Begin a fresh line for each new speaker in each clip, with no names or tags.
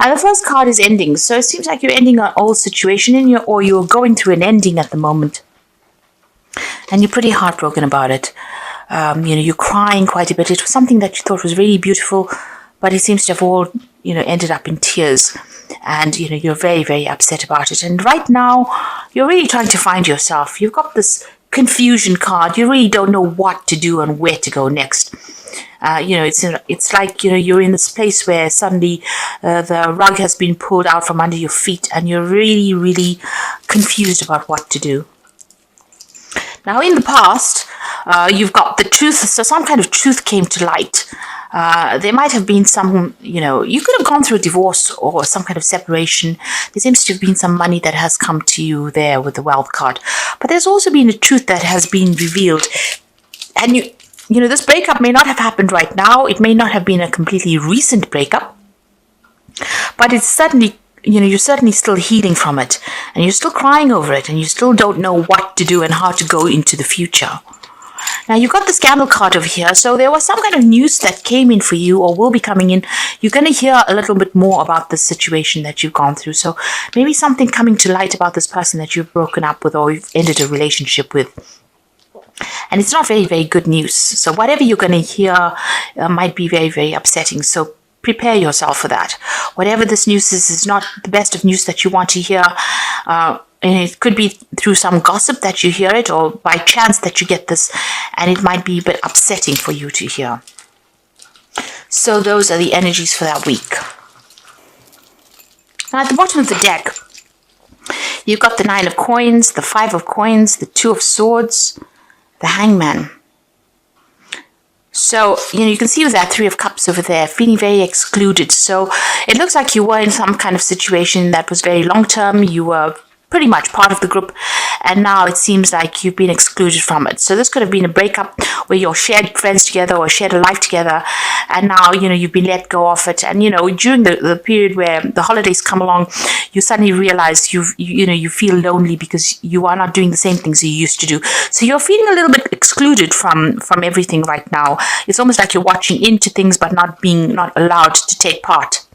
And the first card is ending. So it seems like you're ending an old situation or you're going through an ending at the moment. And you're pretty heartbroken about it. You're crying quite a bit. It was something that you thought was really beautiful, but it seems to have all, ended up in tears. And, you're very, very upset about it. And right now, you're really trying to find yourself. You've got this confusion card. You really don't know what to do and where to go next. It's like, you're in this place where suddenly the rug has been pulled out from under your feet and you're really, really confused about what to do. Now, in the past, you've got the truth, so some kind of truth came to light. There might have been some, you could have gone through a divorce or some kind of separation. There seems to have been some money that has come to you there with the wealth card. But there's also been a truth that has been revealed. And, this breakup may not have happened right now. It may not have been a completely recent breakup. But it's certainly you're certainly still healing from it, and you're still crying over it, and you still don't know what to do and how to go into the future. Now, you've got the scandal card over here, so there was some kind of news that came in for you or will be coming in. You're going to hear a little bit more about the situation that you've gone through, so maybe something coming to light about this person that you've broken up with or you've ended a relationship with. And it's not very, very good news, so whatever you're going to hear might be very, very upsetting, so prepare yourself for that. Whatever this news is not the best of news that you want to hear. And it could be through some gossip that you hear it, or by chance that you get this, and it might be a bit upsetting for you to hear. So those are the energies for that week. Now at the bottom of the deck, you've got the 9 of coins, the 5 of coins, the 2 of swords, the hangman. So, you can see with that 3 of cups over there, feeling very excluded. So it looks like you were in some kind of situation that was very long-term. You were pretty much part of the group, and now it seems like you've been excluded from it. So this could have been a breakup where you shared friends together or shared a life together, and now, you've been let go of it. And, during the period where the holidays come along, you suddenly realize you feel lonely because you are not doing the same things you used to do. So you're feeling a little bit excluded from everything right now. It's almost like you're watching into things but not allowed to take part.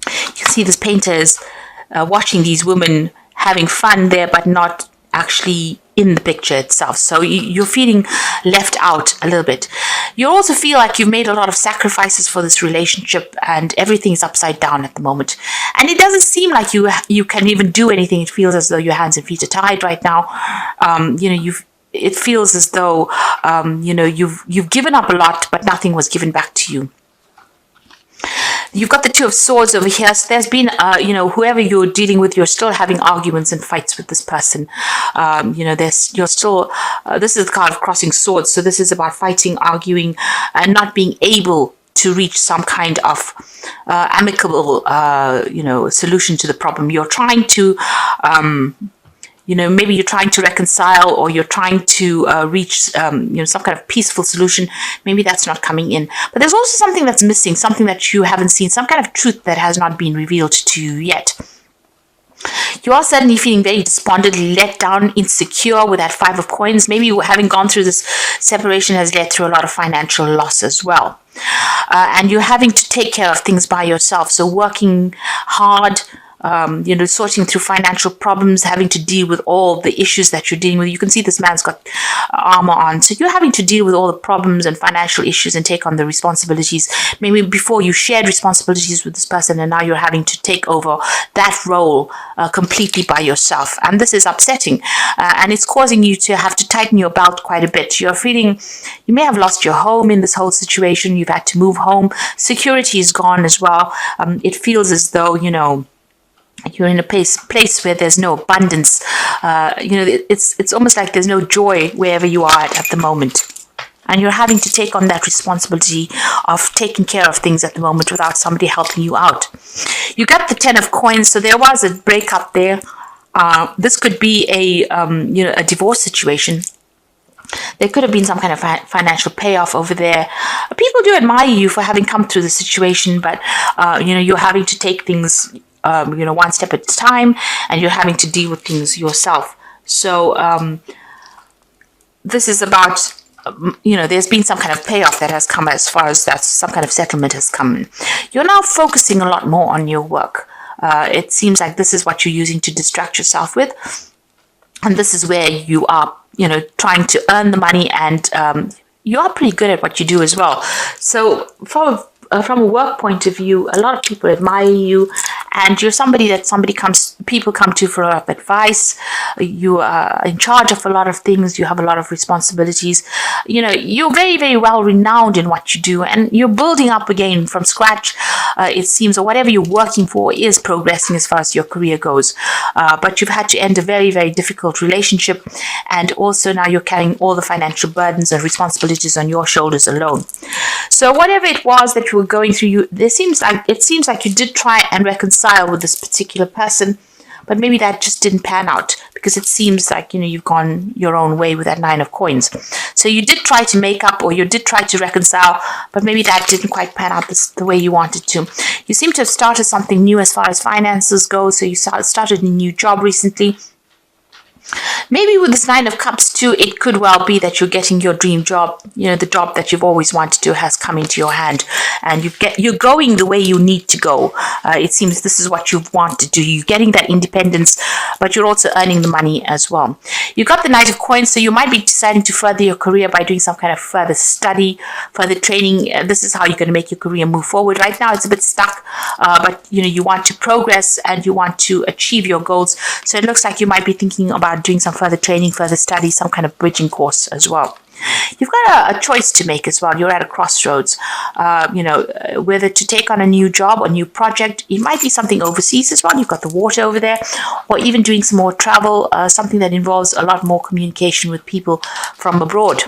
You can see this painter is watching these women having fun there, but not actually in the picture itself. So you're feeling left out a little bit. You also feel like you've made a lot of sacrifices for this relationship and everything's upside down at the moment. And it doesn't seem like you can even do anything. It feels as though your hands and feet are tied right now. It feels as though, you've given up a lot, but nothing was given back to you. You've got the 2 of swords over here. So there's been, whoever you're dealing with, you're still having arguments and fights with this person. You're still, this is the card of crossing swords. So this is about fighting, arguing, and not being able to reach some kind of amicable, solution to the problem. You're trying to, maybe you're trying to reconcile, or you're trying to reach, some kind of peaceful solution. Maybe that's not coming in. But there's also something that's missing, something that you haven't seen, some kind of truth that has not been revealed to you yet. You are suddenly feeling very despondent, let down, insecure with that 5 of coins. Maybe having gone through this separation has led through a lot of financial loss as well. And you're having to take care of things by yourself. So working hard, sorting through financial problems, having to deal with all the issues that you're dealing with. You can see this man's got armor on. So you're having to deal with all the problems and financial issues and take on the responsibilities. Maybe before you shared responsibilities with this person, and now you're having to take over that role completely by yourself. And this is upsetting. And it's causing you to have to tighten your belt quite a bit. You're feeling, you may have lost your home in this whole situation. You've had to move home. Security is gone as well. It feels as though, you're in a place where there's no abundance. It's almost like there's no joy wherever you are at the moment. And you're having to take on that responsibility of taking care of things at the moment without somebody helping you out. You got the 10 of coins, so there was a breakup there. This could be a divorce situation. There could have been some kind of financial payoff over there. People do admire you for having come through the situation, but you're having to take things one step at a time, and you're having to deal with things yourself. So this is about there's been some kind of payoff that has come, as far as that some kind of settlement has come. You're now focusing a lot more on your work. It seems like this is what you're using to distract yourself with. And this is where you are, trying to earn the money, and you are pretty good at what you do as well. So from a work point of view, a lot of people admire you, and you're somebody that people come to for a lot of advice. You are in charge of a lot of things. You have a lot of responsibilities. You're very, very well renowned in what you do, and you're building up again from scratch. It seems, or whatever you're working for is progressing as far as your career goes. But you've had to end a very, very difficult relationship, and also now you're carrying all the financial burdens and responsibilities on your shoulders alone. So whatever it was that you were going through, it seems like you did try and reconcile with this particular person, but maybe that just didn't pan out, because it seems like you've gone your own way with that 9 of coins. So you did try to make up, or you did try to reconcile, but maybe that didn't quite pan out the way you wanted to. You seem to have started something new as far as finances go. So you started a new job recently. Maybe with this 9 of Cups too, it could well be that you're getting your dream job. The job that you've always wanted to has come into your hand, and you're going the way you need to go. It seems this is what you've wanted to do. You're getting that independence, but you're also earning the money as well. You got the Knight of Coins, so you might be deciding to further your career by doing some kind of further study, further training. This is how you're going to make your career move forward. Right now, it's a bit stuck, but you want to progress and you want to achieve your goals. So it looks like you might be thinking about doing some further training, further study, some kind of bridging course as well. You've got a choice to make as well. You're at a crossroads, whether to take on a new job or new project. It might be something overseas as well. You've got the water over there, or even doing some more travel, something that involves a lot more communication with people from abroad.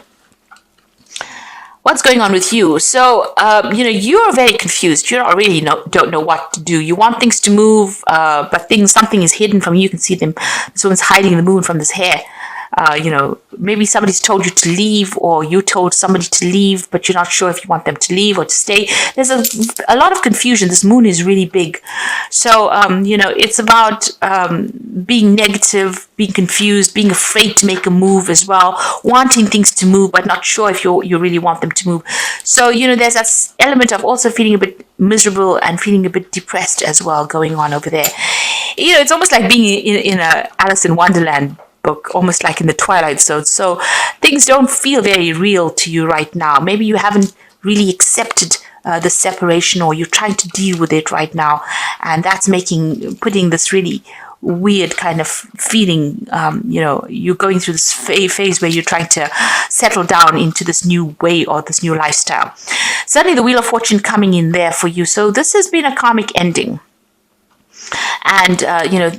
What's going on with you? So, you're very confused. You don't know what to do. You want things to move, but something is hidden from you. You can see them. This one's hiding the moon from this hair. Maybe somebody's told you to leave, or you told somebody to leave, but you're not sure if you want them to leave or to stay. There's a lot of confusion. This moon is really big. So, it's about being negative, being confused, being afraid to make a move as well, wanting things to move, but not sure if you really want them to move. So, there's that element of also feeling a bit miserable and feeling a bit depressed as well going on over there. It's almost like being in a Alice in Wonderland book, almost like in the Twilight Zone. So things don't feel very real to you right now. Maybe you haven't really accepted the separation, or you're trying to deal with it right now, and that's putting this really weird kind of feeling. You're going through this phase where you're trying to settle down into this new way or this new lifestyle. Certainly the Wheel of Fortune coming in there for you. So this has been a karmic ending. And,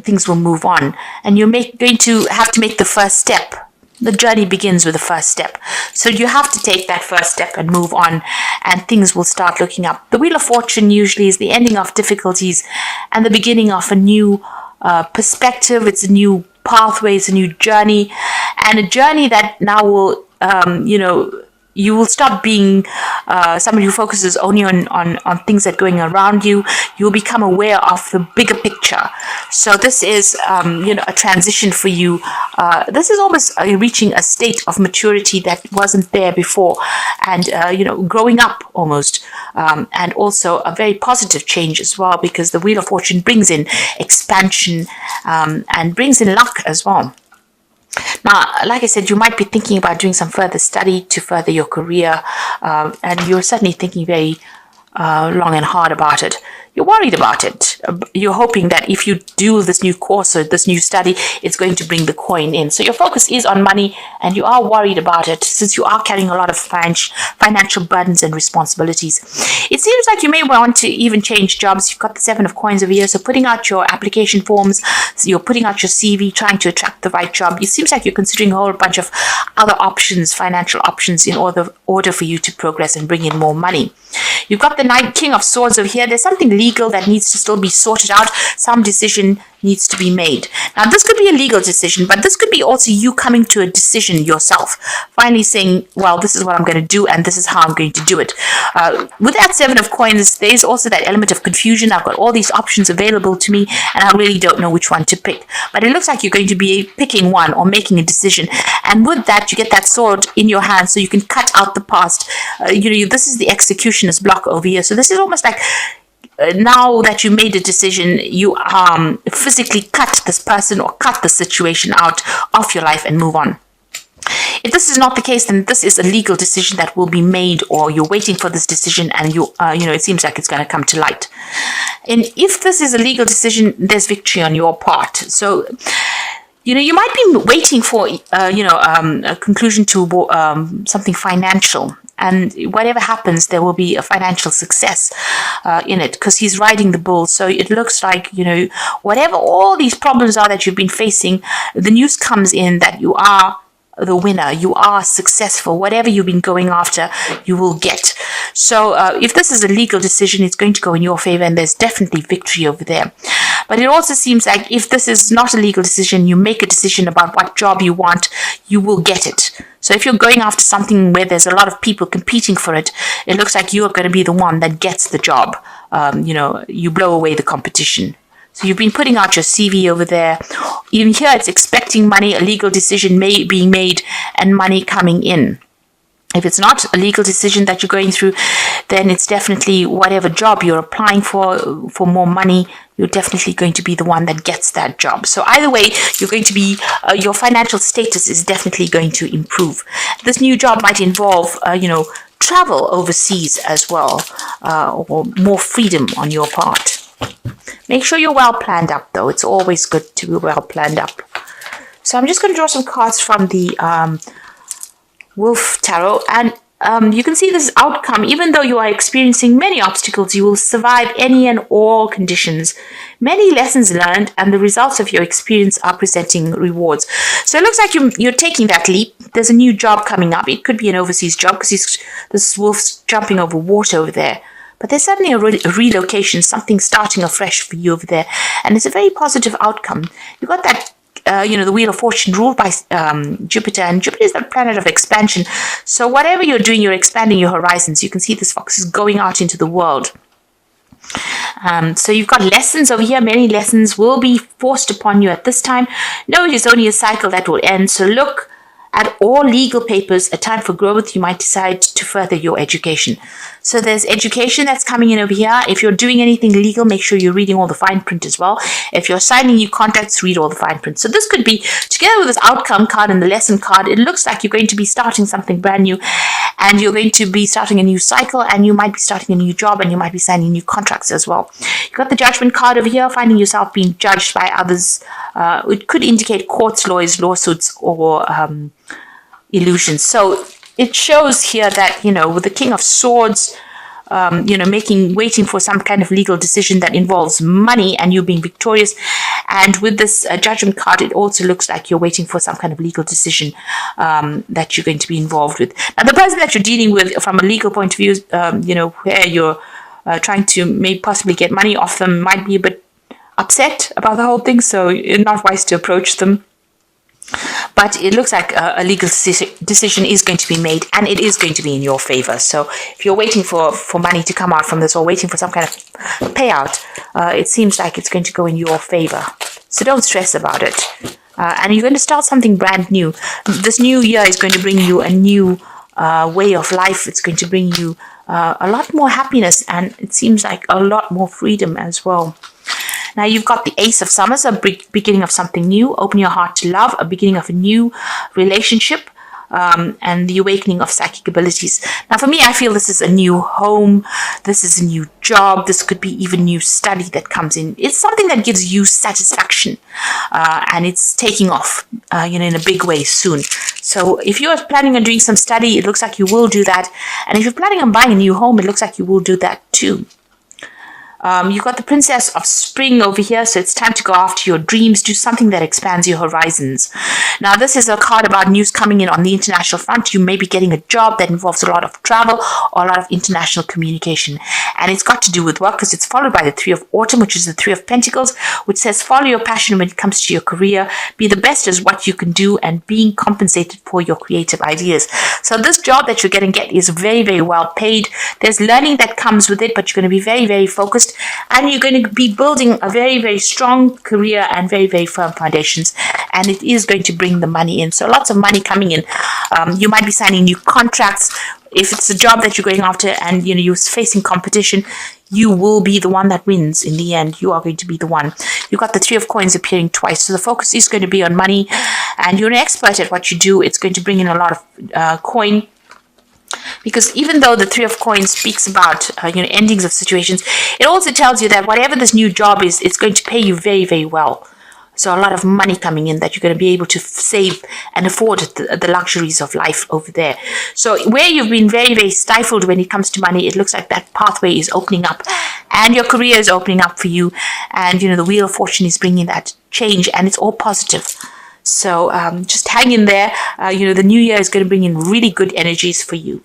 things will move on. And you're going to have to make the first step. The journey begins with the first step. So you have to take that first step and move on, and things will start looking up. The Wheel of Fortune usually is the ending of difficulties and the beginning of a new perspective. It's a new pathway, it's a new journey, and a journey that now will, you will stop being somebody who focuses only on things that are going around you. You'll become aware of the bigger picture. So this is, a transition for you. This is almost reaching a state of maturity that wasn't there before, and, growing up almost. And also a very positive change as well, because the Wheel of Fortune brings in expansion and brings in luck as well. Now, like I said, you might be thinking about doing some further study to further your career, and you're certainly thinking very long and hard about it. You're worried about it. You're hoping that if you do this new course or this new study, it's going to bring the coin in. So your focus is on money, and you are worried about it since you are carrying a lot of financial burdens and responsibilities. It seems like you may want to even change jobs. You've got the 7 of coins over here, so putting out your application forms, so you're putting out your CV, trying to attract the right job. It seems like you're considering a whole bunch of other options, financial options, in order for you to progress and bring in more money. You've got the King of Swords over here. There's something legal that needs to still be sorted out. Some decision needs to be made. Now, this could be a legal decision, but this could be also you coming to a decision yourself, finally saying, well, this is what I'm going to do, and this is how I'm going to do it. With that Seven of Coins, there's also that element of confusion. I've got all these options available to me, and I really don't know which one to pick. But it looks like you're going to be picking one or making a decision. And with that, you get that sword in your hand so you can cut out the past. This is the executioner's block over here. So this is almost like now that you made a decision, you physically cut this person or cut the situation out of your life and move on. If this is not the case, then this is a legal decision that will be made, or you're waiting for this decision, and it seems like it's going to come to light. And if this is a legal decision, there's victory on your part. So, you might be waiting for, a conclusion to something financial. And whatever happens, there will be a financial success in it, because he's riding the bull. So it looks like, whatever all these problems are that you've been facing, the news comes in that you are the winner, you are successful. Whatever you've been going after, you will get. So if this is a legal decision, it's going to go in your favor, and there's definitely victory over there. But it also seems like if this is not a legal decision, you make a decision about what job you want, you will get it. So if you're going after something where there's a lot of people competing for it, it looks like you're going to be the one that gets the job. You blow away the competition. So you've been putting out your CV over there. Even here, it's expecting money, a legal decision being made, and money coming in. If it's not a legal decision that you're going through, then it's definitely whatever job you're applying for more money, you're definitely going to be the one that gets that job. So either way, you're going to be, your financial status is definitely going to improve. This new job might involve, travel overseas as well, or more freedom on your part. Make sure you're well planned up, though. It's always good to be well planned up. So I'm just going to draw some cards from the Wolf Tarot, and you can see this outcome. Even though you are experiencing many obstacles, you will survive any and all conditions. Many lessons learned, and the results of your experience are presenting rewards. So it looks like you're taking that leap. There's a new job coming up. It could be an overseas job, because this wolf's jumping over water over there. But there's suddenly a relocation, something starting afresh for you over there. And it's a very positive outcome. You've got that, the Wheel of Fortune ruled by Jupiter. And Jupiter is the planet of expansion. So whatever you're doing, you're expanding your horizons. You can see this fox is going out into the world. So you've got lessons over here. Many lessons will be forced upon you at this time. No, it is only a cycle that will end. So look at all legal papers. A time for growth. You might decide to further your education. So there's education that's coming in over here. If you're doing anything legal, make sure you're reading all the fine print as well. If you're signing new contracts, read all the fine print. So this could be, together with this outcome card and the lesson card, it looks like you're going to be starting something brand new, and you're going to be starting a new cycle, and you might be starting a new job, and you might be signing new contracts as well. You've got the judgment card over here, finding yourself being judged by others. It could indicate courts, lawyers, lawsuits, or illusions. So it shows here that, with the King of Swords, waiting for some kind of legal decision that involves money and you being victorious. And with this judgment card, it also looks like you're waiting for some kind of legal decision that you're going to be involved with. Now, the person that you're dealing with from a legal point of view, where you're trying to maybe possibly get money off them, might be a bit upset about the whole thing. So it's not wise to approach them. But it looks like a legal decision is going to be made, and it is going to be in your favor. So if you're waiting for money to come out from this, or waiting for some kind of payout, it seems like it's going to go in your favor. So don't stress about it. And you're going to start something brand new. This new year is going to bring you a new way of life. It's going to bring you a lot more happiness, and it seems like a lot more freedom as well. Now you've got the Ace of Summoners, a beginning of something new. Open your heart to love, a beginning of a new relationship, and the awakening of psychic abilities. Now for me, I feel this is a new home. This is a new job. This could be even new study that comes in. It's something that gives you satisfaction, and it's taking off, in a big way soon. So if you're planning on doing some study, it looks like you will do that. And if you're planning on buying a new home, it looks like you will do that too. You've got the Princess of Spring over here, so it's time to go after your dreams, do something that expands your horizons. Now, this is a card about news coming in on the international front. You may be getting a job that involves a lot of travel or a lot of international communication, and it's got to do with work because it's followed by the Three of Autumn, which is the Three of Pentacles, which says follow your passion when it comes to your career, be the best as what you can do, and being compensated for your creative ideas. So this job that you're going to get is very, very well paid. There's learning that comes with it, but you're going to be very, very focused, and you're going to be building a very, very strong career and very, very firm foundations, and it is going to bring the money in. So lots of money coming in. You might be signing new contracts. If it's a job that you're going after and you're facing competition, you will be the one that wins in the end. You are going to be the one. You've got the Three of Coins appearing twice, so the focus is going to be on money, and you're an expert at what you do. It's going to bring in a lot of coin. Because even though the Three of Coins speaks about endings of situations, it also tells you that whatever this new job is, it's going to pay you very, very well. So a lot of money coming in that you're going to be able to save and afford the luxuries of life over there. So where you've been very, very stifled when it comes to money, it looks like that pathway is opening up, and your career is opening up for you. And the Wheel of Fortune is bringing that change, and it's all positive. So just hang in there. The new year is going to bring in really good energies for you.